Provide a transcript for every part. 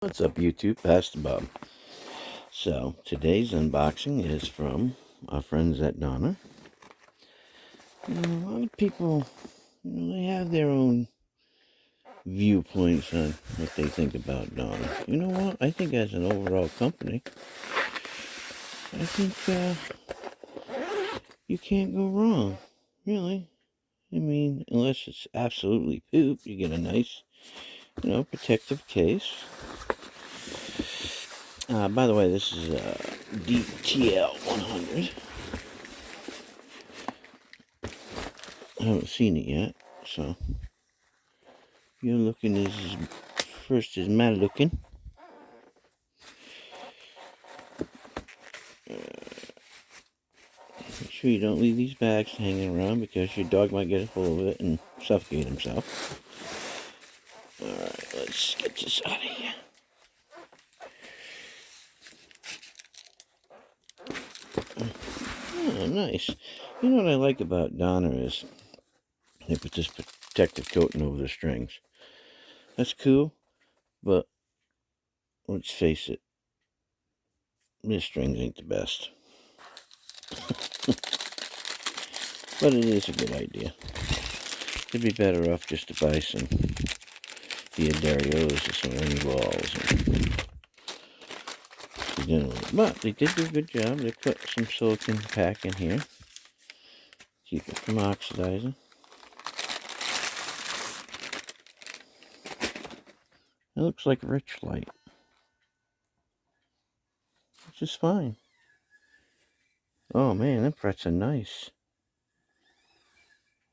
What's up, YouTube? Pastor Bob. So, today's unboxing is from our friends at Donner. A lot of people, they have their own viewpoints on what they think about Donner. You know what? I think as an overall company, I think you can't go wrong, really. I mean, unless it's absolutely poop, you get a nice, protective case. By the way, this is DTL-100. I haven't seen it yet, so you're looking as first as my looking. Make sure you don't leave these bags hanging around because your dog might get a hold of it and suffocate himself. Alright, let's get this out of here. Oh, nice. You know what I like about Donner is they put this protective coating over the strings. That's cool, but let's face it, this strings ain't the best. But it is a good idea. It'd be better off just to buy some Diodarios or some ring balls and but they did do a good job. They put some silicone pack in here. Keep it from oxidizing. It looks like rich light, which is fine. Oh man, them frets are nice.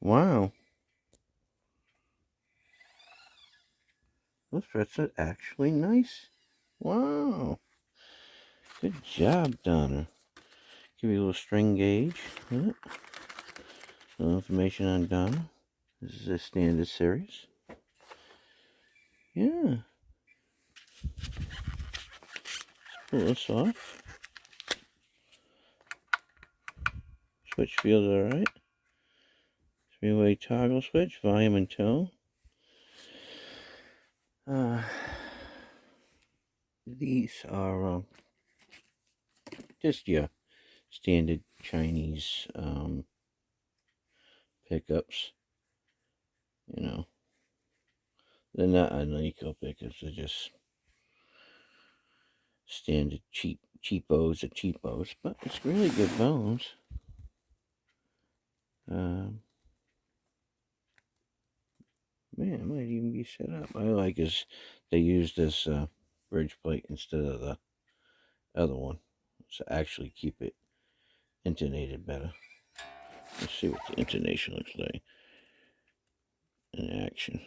Wow. Those frets are actually nice. Wow. Good job, Donner. Give you a little string gauge. A little information on Donner. This is a standard series. Yeah. Let's pull this off. Switch feels alright. 3-way toggle switch, volume and tone. These are just your standard Chinese pickups. They're not Nico pickups. They're just standard cheapos or cheapos, but it's really good bones. Man, it might even be set up. I like is they use this bridge plate instead of the other one, to actually keep it intonated better. Let's see what the intonation looks like in action.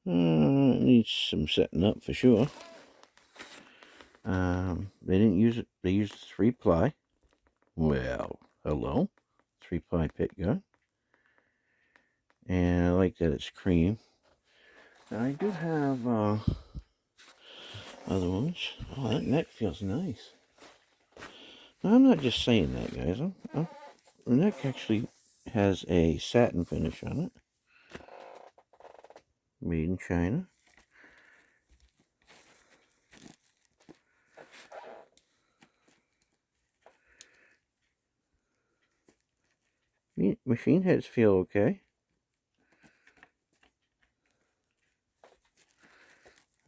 It needs some setting up for sure. They didn't use it. They used 3-ply. Well, hello, 3-ply pit gun. And I like that it's cream. Now, I do have other ones. Oh, that neck feels nice. Now, I'm not just saying that, guys. The neck actually has a satin finish on it. Made in China. Machine heads feel okay.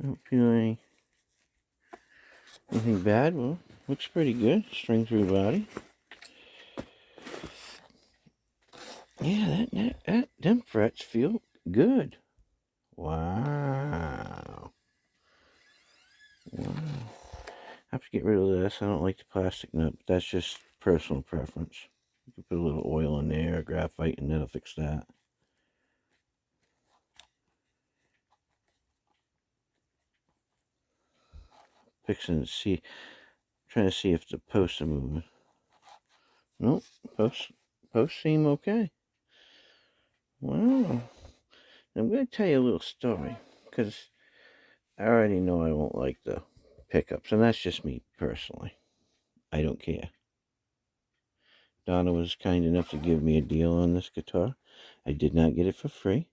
I don't feel anything bad. Well, looks pretty good. String through body. Yeah, them frets feel good. Wow. I have to get rid of this. I don't like the plastic nut, but that's just personal preference. You can put a little oil in there, graphite, and that'll fix that. Trying to see if the posts are moving. Nope, posts seem okay. Wow. I'm going to tell you a little story, because I already know I won't like the pickups, and that's just me personally. I don't care. Donna was kind enough to give me a deal on this guitar. I did not get it for free,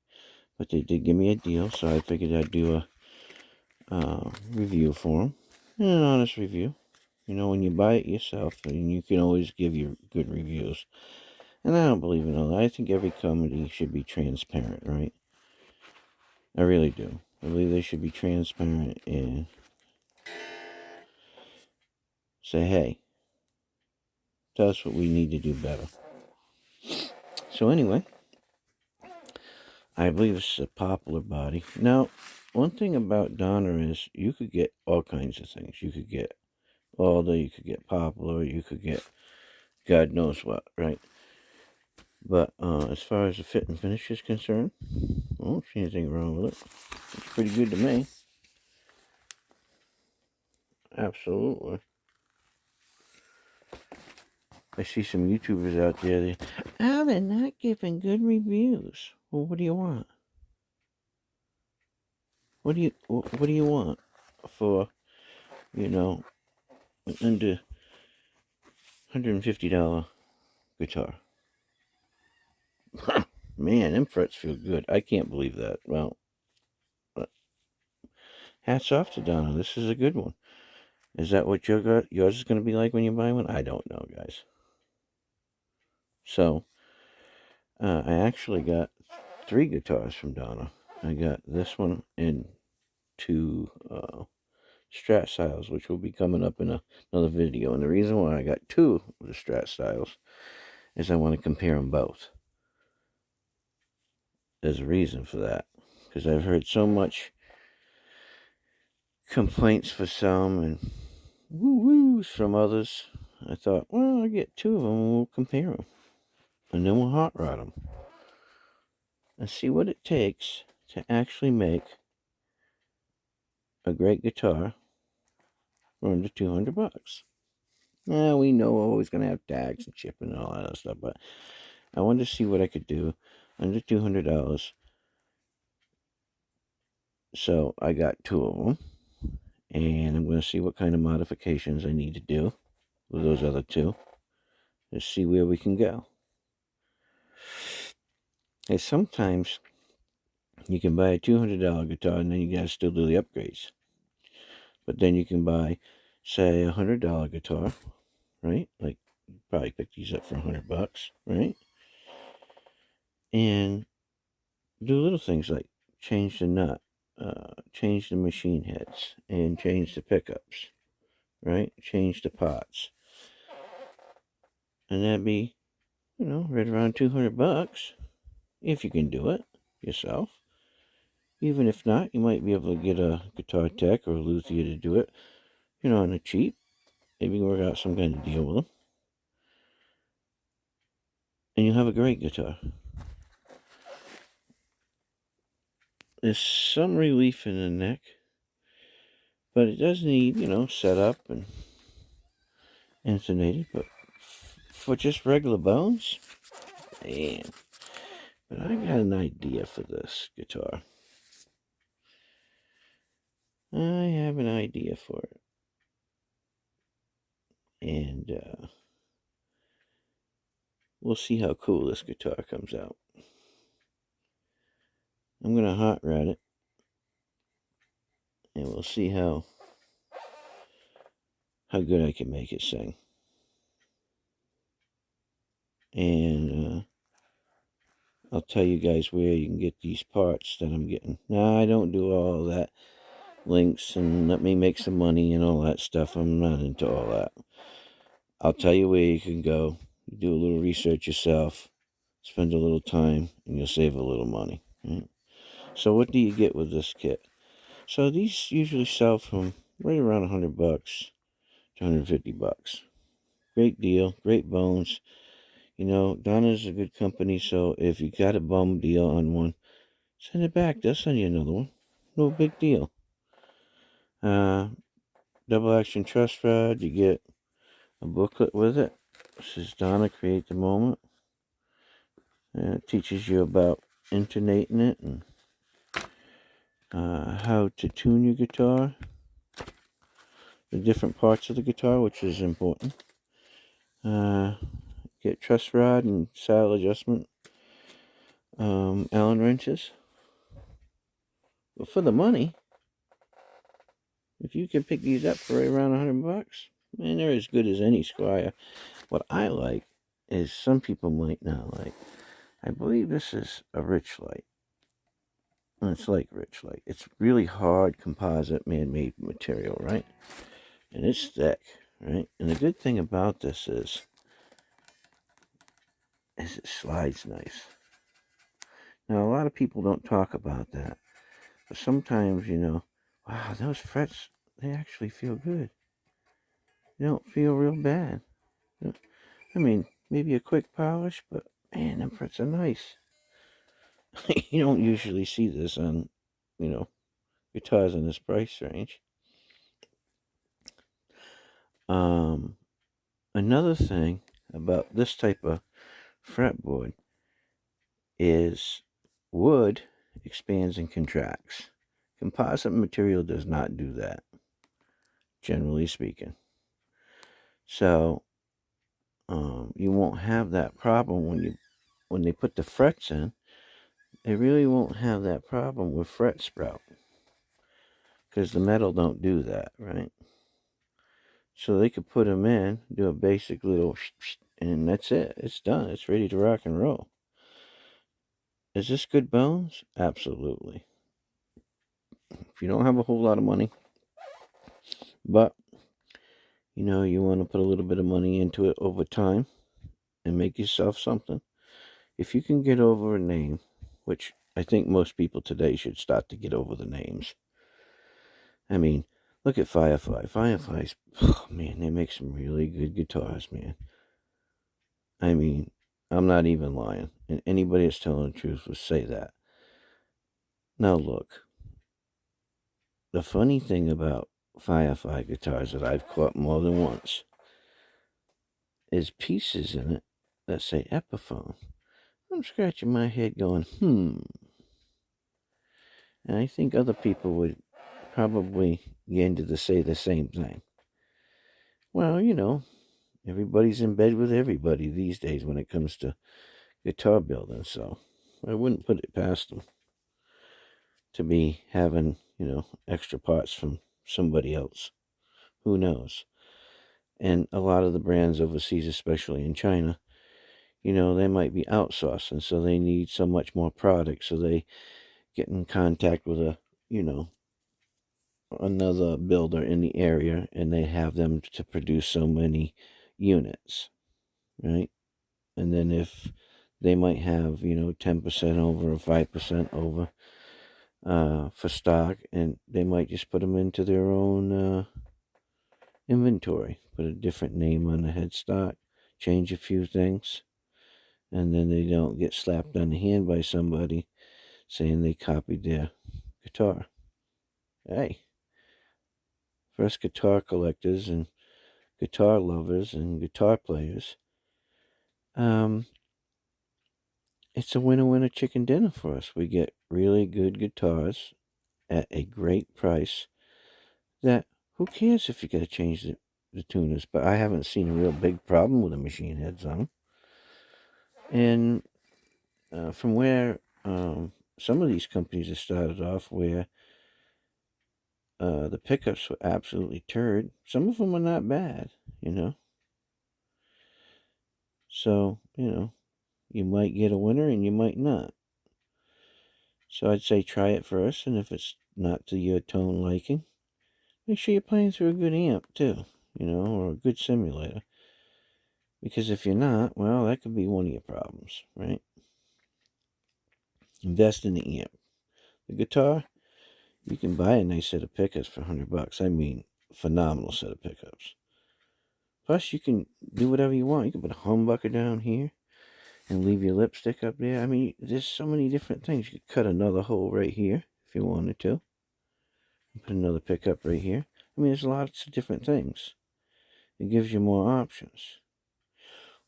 but they did give me a deal, so I figured I'd do review for them. An honest review. You know, when you buy it yourself, and you can always give your good reviews. And I don't believe in all that. I think every company should be transparent, right? I really do. I believe they should be transparent and say, hey, tell us what we need to do better. So anyway, I believe it's a poplar body. Now, one thing about Donner is you could get all kinds of things. You could get alder, you could get poplar, you could get God knows what, right? But as far as the fit and finish is concerned, I don't see anything wrong with it. It's pretty good to me. Absolutely. I see some YouTubers out there. They're not giving good reviews. Well, what do you want? What do you want for, an under $150 guitar? Man, them frets feel good. I can't believe that. Well, hats off to Donna. This is a good one. Is that what yours is going to be like when you buy one? I don't know, guys. So, I actually got 3 guitars from Donna. I got this one and 2 Strat styles, which will be coming up in another video. And the reason why I got 2 of the Strat styles is I want to compare them both. There's a reason for that, because I've heard so much complaints for some and woo-woos from others. I thought, well, I'll get 2 of them and we'll compare them. And then we'll hot rod them. And see what it takes to actually make a great guitar for under $200. Now, we know we're always going to have tags and shipping and all that other stuff, but I wanted to see what I could do under $200. So I got 2 of them, and I'm going to see what kind of modifications I need to do with those other 2 to see where we can go. And sometimes you can buy a $200 guitar and then you got to still do the upgrades. But then you can buy, say, a $100 guitar, right? Like, probably pick these up for $100, right? And do little things like change the nut, change the machine heads, and change the pickups, right? Change the pots. And that'd be, right around $200 if you can do it yourself. Even if not, you might be able to get a guitar tech or a luthier to do it, on the cheap. Maybe work out some kind of deal with them. And you'll have a great guitar. There's some relief in the neck, but it does need, set up and intonated. But for just regular bones, man. But I got an idea for this guitar. I have an idea for it. And we'll see how cool this guitar comes out. I'm going to hot rod it. And we'll see how good I can make it sing. And I'll tell you guys where you can get these parts that I'm getting. Now, I don't do all that links and let me make some money and all that stuff. I'm not into all that. I'll tell you where you can go. Do a little research yourself. Spend a little time and you'll save a little money. Right? So what do you get with this kit? So these usually sell from right around $100 to $150. Great deal, great bones. Donna's a good company, so if you got a bum deal on one, send it back. They'll send you another one. No big deal. Double action truss rod. You get a booklet with it. This is Donna Create the Moment. It teaches you about intonating it and how to tune your guitar. The different parts of the guitar, which is important. Get truss rod and saddle adjustment. Allen wrenches. But for the money, If you can pick these up for right around $100, man, they're as good as any Squire. What I like is some people might not like. I believe this is a rich light. It's like rich light. It's really hard composite man-made material, right? And it's thick, right? And the good thing about this is it slides nice. Now, a lot of people don't talk about that. But sometimes, wow, those frets, they actually feel good. They don't feel real bad. I mean, maybe a quick polish, but man, them frets are nice. You don't usually see this on, guitars in this price range. Another thing about this type of fretboard is wood expands and contracts. Composite material does not do that, generally speaking. So you won't have that problem when they put the frets in. They really won't have that problem with fret sprout because the metal don't do that, right? So they could put them in, do a basic little, and that's it. It's done. It's ready to rock and roll. Is this good bones? Absolutely. If you don't have a whole lot of money, but you want to put a little bit of money into it over time and make yourself something. If you can get over a name, which I think most people today should start to get over the names. I mean, look at Firefly. Firefly's, oh man, they make some really good guitars, man. I mean, I'm not even lying. And anybody that's telling the truth would say that. Now look, the funny thing about Firefly guitars that I've caught more than once is pieces in it that say Epiphone. I'm scratching my head going, And I think other people would probably begin to say the same thing. Well, everybody's in bed with everybody these days when it comes to guitar building, so I wouldn't put it past them to be having, extra parts from somebody else. Who knows? And a lot of the brands overseas, especially in China, they might be outsourcing, so they need so much more product, so they get in contact with another builder in the area, and they have them to produce so many units, right? And then if they might have 10% over or 5% over for stock, and they might just put them into their own inventory, put a different name on the headstock, change a few things, and then they don't get slapped on the hand by somebody saying they copied their guitar. Hey, for us guitar collectors and guitar lovers and guitar players, it's a winner chicken dinner for us. We get really good guitars at a great price that who cares if you got to change the tuners, but I haven't seen a real big problem with the machine heads on them. And from where some of these companies have started off, where the pickups were absolutely turd, some of them are not bad, So, you might get a winner and you might not. So I'd say try it first, and if it's not to your tone liking, make sure you're playing through a good amp too, or a good simulator. Because if you're not, well, that could be one of your problems, right? Invest in the amp. The guitar, you can buy a nice set of pickups for $100. I mean, phenomenal set of pickups. Plus, you can do whatever you want. You can put a humbucker down here and leave your lipstick up there. I mean, there's so many different things. You could cut another hole right here if you wanted to. Put another pickup right here. I mean, there's lots of different things. It gives you more options.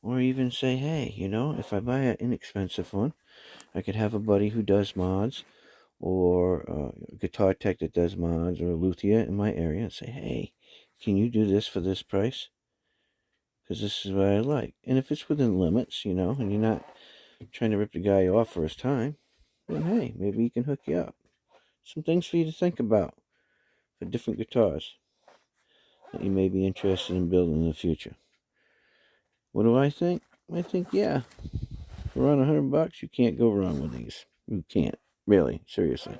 Or even say, hey, if I buy an inexpensive one, I could have a buddy who does mods, or a guitar tech that does mods, or a luthier in my area, and say, hey, can you do this for this price? Because this is what I like. And if it's within limits, and you're not trying to rip the guy off for his time, then hey, maybe he can hook you up. Some things for you to think about for different guitars that you may be interested in building in the future. What do I think? I think, yeah, for around $100, you can't go wrong with these. You can't, really, seriously.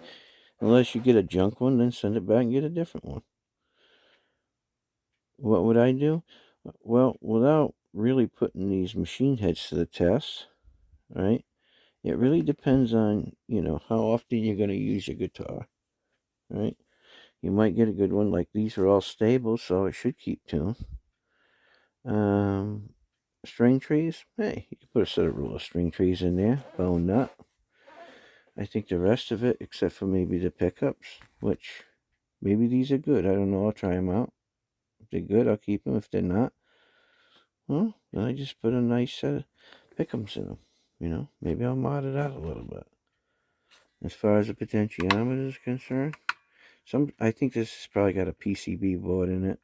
Unless you get a junk one, then send it back and get a different one. What would I do? Well, without really putting these machine heads to the test, right? It really depends on, how often you're going to use your guitar, right? You might get a good one. Like, these are all stable, so it should keep tune. String trees, hey, you can put a set of rule of string trees in there, bone nut. I think the rest of it, except for maybe the pickups, which maybe these are good. I don't know. I'll try them out. If they're good, I'll keep them. If they're not, well, then I just put a nice set of pickups in them. Maybe I'll mod it out a little bit. As far as the potentiometer is concerned, I think this has probably got a PCB board in it,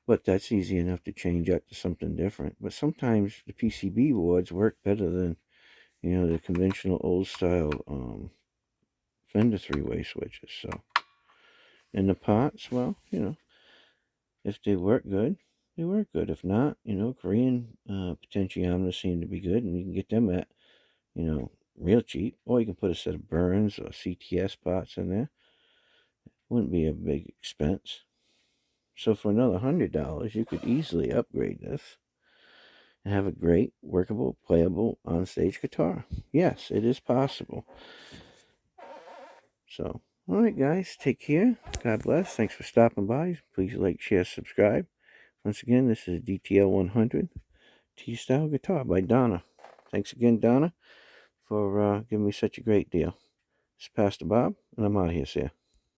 but that's easy enough to change out to something different. But sometimes the PCB boards work better than, the conventional old style Fender three-way switches. So, and the pots, well, if they work good, they work good. If not, Korean potentiometers seem to be good, and you can get them at, real cheap. Or you can put a set of Burns or CTS pots in there. Wouldn't be a big expense. So for another $100, you could easily upgrade this and have a great, workable, playable on-stage guitar. Yes, it is possible. So, all right, guys, take care. God bless. Thanks for stopping by. Please like, share, subscribe. Once again, this is DTL-100 T style guitar by Donna. Thanks again, Donna, for giving me such a great deal. This is Pastor Bob, and I'm out of here, sir.